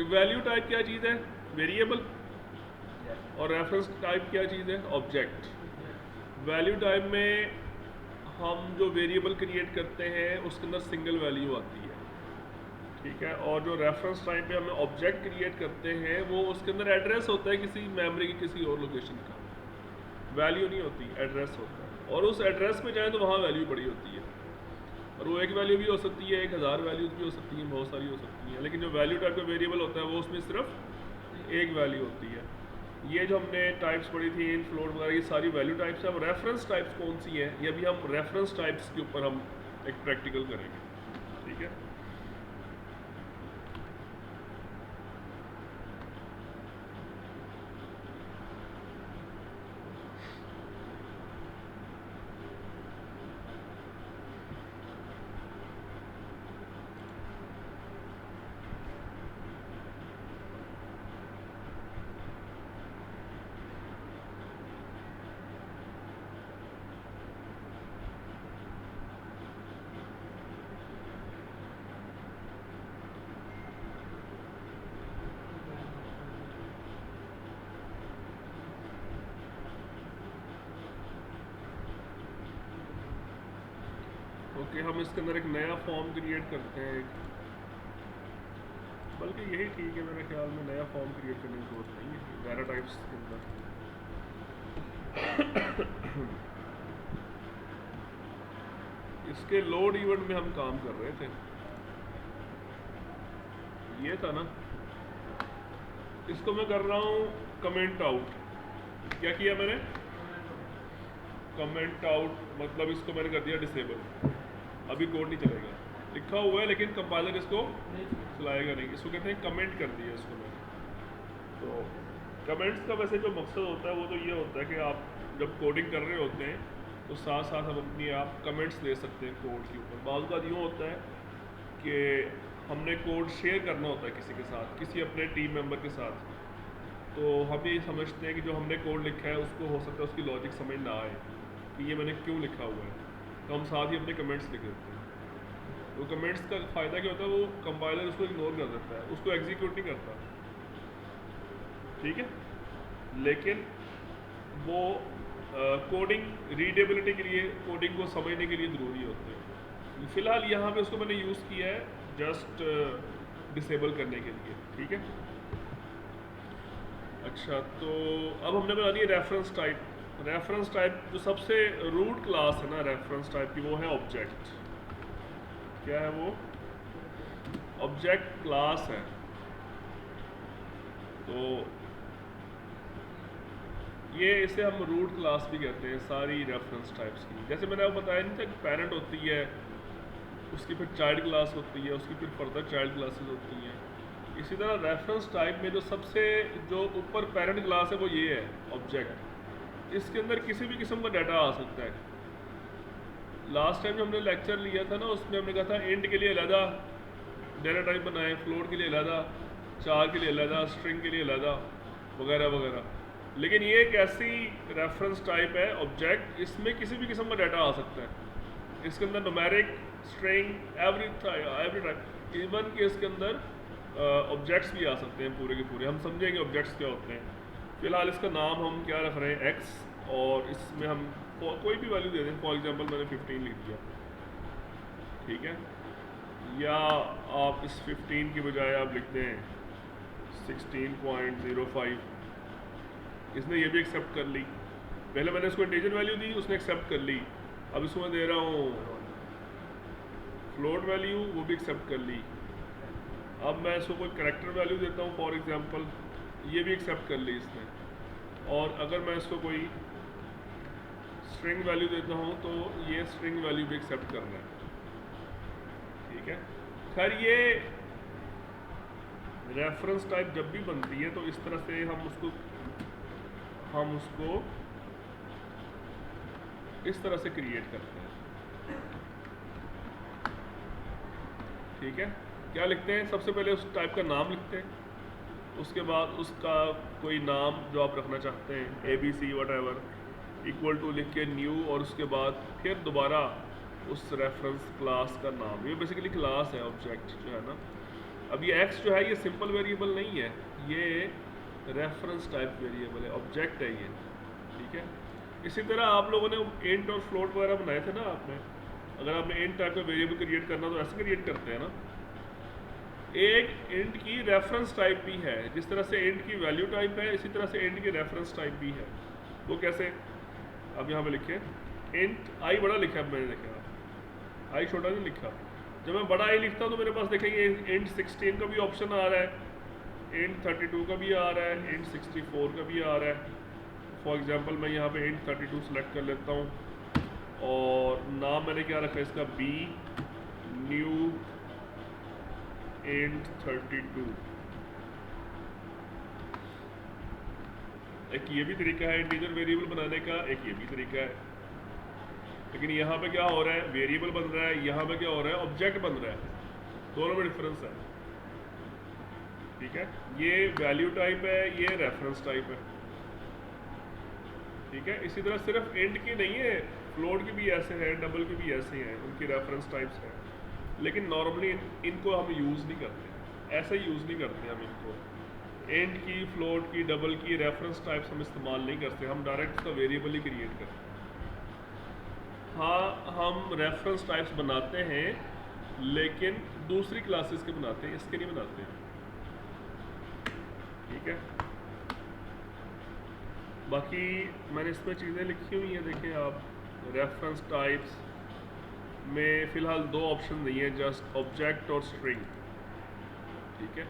Value type क्या चीज़ है? Variable. और रेफरेंस टाइप क्या चीज़ है? ऑब्जेक्ट। वैल्यू टाइप में हम जो वेरिएबल क्रिएट करते हैं उसके अंदर सिंगल वैल्यू आती है, ठीक है। और जो रेफरेंस टाइप पे हम ऑब्जेक्ट क्रिएट करते हैं वो उसके अंदर एड्रेस होता है किसी मेमोरी की किसी और लोकेशन का, वैल्यू नहीं होती, एड्रेस होता है। और उस एड्रेस पे जाए तो वहाँ वैल्यू बड़ी होती है, और वो एक वैल्यू भी हो सकती है, 1000 वैल्यूज भी हो सकती हैं, बहुत सारी हो सकती हैं। लेकिन जो वैल्यू टाइप का वेरिएबल होता है वो उसमें सिर्फ एक वैल्यू होती है। ये जो हमने टाइप्स पढ़ी थी, इन फ्लोट वगैरह, ये सारी वैल्यू टाइप्स है। अब रेफरेंस टाइप्स कौन सी है, ये भी हम रेफरेंस टाइप्स के ऊपर हम एक प्रैक्टिकल करेंगे, ठीक है। ओके, हम इसके अंदर एक नया फॉर्म क्रिएट करते हैं एक, बल्कि यही ठीक है मेरे ख्याल में, नया फॉर्म क्रिएट करने की जरूरत नहीं है डाटा टाइप्स के अंदर। इसके लोड इवेंट में हम काम कर रहे थे, ये था ना। इसको मैं कर रहा हूँ कमेंट आउट। क्या किया मैंने? कमेंट आउट, मतलब इसको मैंने कर दिया डिसेबल। अभी कोड नहीं चलेगा, लिखा हुआ है लेकिन कंपाइलर इसको चलाएगा नहीं। इसको कहते हैं कमेंट कर दिया इसको मैंने। तो कमेंट्स का वैसे जो मकसद होता है वो तो ये होता है कि आप जब कोडिंग कर रहे होते हैं तो साथ साथ हम अपनी आप कमेंट्स दे सकते हैं कोड के ऊपर। बाज़ बात यूँ होता है कि हमने कोड शेयर करना होता है किसी के साथ, किसी अपने टीम मेंबर के साथ, तो हम ये समझते हैं कि जो हमने कोड लिखा है उसको हो सकता है उसकी लॉजिक समझ ना आए कि ये मैंने क्यों लिखा हुआ है, तो हम साथ ही अपने कमेंट्स लिख देते हैं। तो कमेंट्स का फ़ायदा क्या होता है, वो कंपाइलर उसको इग्नोर कर देता है, उसको एग्जीक्यूट नहीं करता, ठीक है। लेकिन वो कोडिंग रीडेबिलिटी के लिए, कोडिंग को समझने के लिए ज़रूरी होते हैं। फ़िलहाल यहाँ पे उसको मैंने यूज़ किया है जस्ट डिसेबल करने के लिए, ठीक है। अच्छा, तो अब हमने बना दी रेफरेंस टाइप। रेफरेंस टाइप जो सबसे रूट क्लास है ना रेफरेंस टाइप की, वो है ऑब्जेक्ट। क्या है वो? ऑब्जेक्ट क्लास है। तो ये इसे हम रूट क्लास भी कहते हैं सारी रेफरेंस टाइप्स की। जैसे मैंने आपको बताया नहीं था कि पेरेंट होती है, उसकी फिर चाइल्ड क्लास होती है, उसकी फिर फर्दर चाइल्ड क्लासेस होती हैं। इसी तरह रेफरेंस टाइप में जो सबसे जो ऊपर पेरेंट क्लास है वो ये है ऑब्जेक्ट। इसके अंदर किसी भी किस्म का डाटा आ सकता है। लास्ट टाइम जो हमने लेक्चर लिया था ना उसमें हमने कहा था इंट के लिए अलग डाटा टाइप बनाएं, फ्लोट के लिए अलग, चार के लिए अलग, स्ट्रिंग के लिए अलग, वगैरह वगैरह। लेकिन ये एक ऐसी रेफरेंस टाइप है ऑब्जेक्ट, इसमें किसी भी किस्म का डाटा आ सकता है। इसके अंदर numeric, string, every type, even कि इसके अंदर ऑब्जेक्ट्स भी आ सकते हैं पूरे के पूरे। हम समझेंगे ऑब्जेक्ट्स क्या होते हैं। फ़िलहाल इसका नाम हम क्या रख रहे हैं, एक्स, और इसमें हम कोई भी वैल्यू दे दें। फॉर एग्जांपल मैंने 15 लिख दिया, ठीक है। या आप इस 15 की बजाय आप लिख दें 16.05। इसने ये भी एक्सेप्ट कर ली। पहले मैंने इसको इंटीजर वैल्यू दी, उसने एक्सेप्ट कर ली। अब इसको मैं दे रहा हूँ फ्लोट वैल्यू, वो भी एक्सेप्ट कर ली। अब मैं इसको कोई कैरेक्टर वैल्यू देता हूँ फॉर एग्जांपल, ये भी एक्सेप्ट कर ली इसने। और अगर मैं इसको कोई स्ट्रिंग वैल्यू देता हूँ तो ये स्ट्रिंग वैल्यू भी एक्सेप्ट कर रहा है, ठीक है। खैर ये रेफरेंस टाइप जब भी बनती है तो इस तरह से हम उसको इस तरह से क्रिएट करते हैं, ठीक है। क्या लिखते हैं? सबसे पहले उस टाइप का नाम लिखते हैं, उसके बाद उसका कोई नाम जो आप रखना चाहते हैं, ABC वट इक्वल टू लिख के न्यू, और उसके बाद फिर दोबारा उस रेफरेंस क्लास का नाम। ये बेसिकली क्लास है ऑब्जेक्ट जो है ना, अब ये x जो है ये सिंपल वेरिएबल नहीं है, ये रेफरेंस टाइप वेरिएबल है, ऑब्जेक्ट है ये, ठीक है। इसी तरह आप लोगों ने इंट और फ्लोट वगैरह बनाए थे ना आपने, अगर आपने इंट टाइप का वेरिएबल क्रिएट करना तो ऐसे क्रिएट करते हैं ना। एक इंट की रेफरेंस टाइप भी है, जिस तरह से इंट की वैल्यू टाइप है इसी तरह से इंट की रेफरेंस टाइप भी है। वो कैसे? अब यहाँ पे लिखे इंट आई बड़ा लिखा है, मैंने देखा आई छोटा नहीं लिखा। जब मैं बड़ा आई लिखता हूँ तो मेरे पास देखेंगे इंट 16 का भी ऑप्शन आ रहा है, इंट 32 का भी आ रहा है, इंट 64 का भी आ रहा है। फॉर एग्जांपल मैं यहाँ पे इंट 32 सेलेक्ट कर लेता हूँ और नाम मैंने क्या रखा है इसका, बी न्यू इंट 32। एक ये भी तरीका है इंटीजर वेरिएबल बनाने का, एक ये भी तरीका है। लेकिन यहाँ पे क्या हो रहा है, वेरिएबल बन रहा है, यहाँ पे क्या हो रहा है, ऑब्जेक्ट बन रहा है, दोनों में डिफरेंस है, ठीक है। ये वैल्यू टाइप है, ये रेफरेंस टाइप है, ठीक है। इसी तरह सिर्फ इंट की नहीं है, फ्लोट की भी ऐसे हैं, डबल की भी ऐसे हैं, उनकी रेफरेंस टाइप्स हैं। लेकिन नॉर्मली इनको हम यूज़ नहीं करते, ऐसे यूज़ नहीं करते हम इनको। इंट की, फ्लोट की, डबल की रेफरेंस टाइप्स हम इस्तेमाल नहीं करते, हम डायरेक्ट उसका वेरिएबल ही क्रिएट करते हैं। हाँ, हम रेफरेंस टाइप्स बनाते हैं लेकिन दूसरी क्लासेस के बनाते हैं, इसके नहीं बनाते हैं, ठीक है। बाकी मैंने इसमें चीज़ें लिखी हुई हैं, देखें आप। रेफरेंस टाइप्स में फ़िलहाल दो ऑप्शन नहीं है, जस्ट ऑब्जेक्ट और स्ट्रिंग, ठीक है।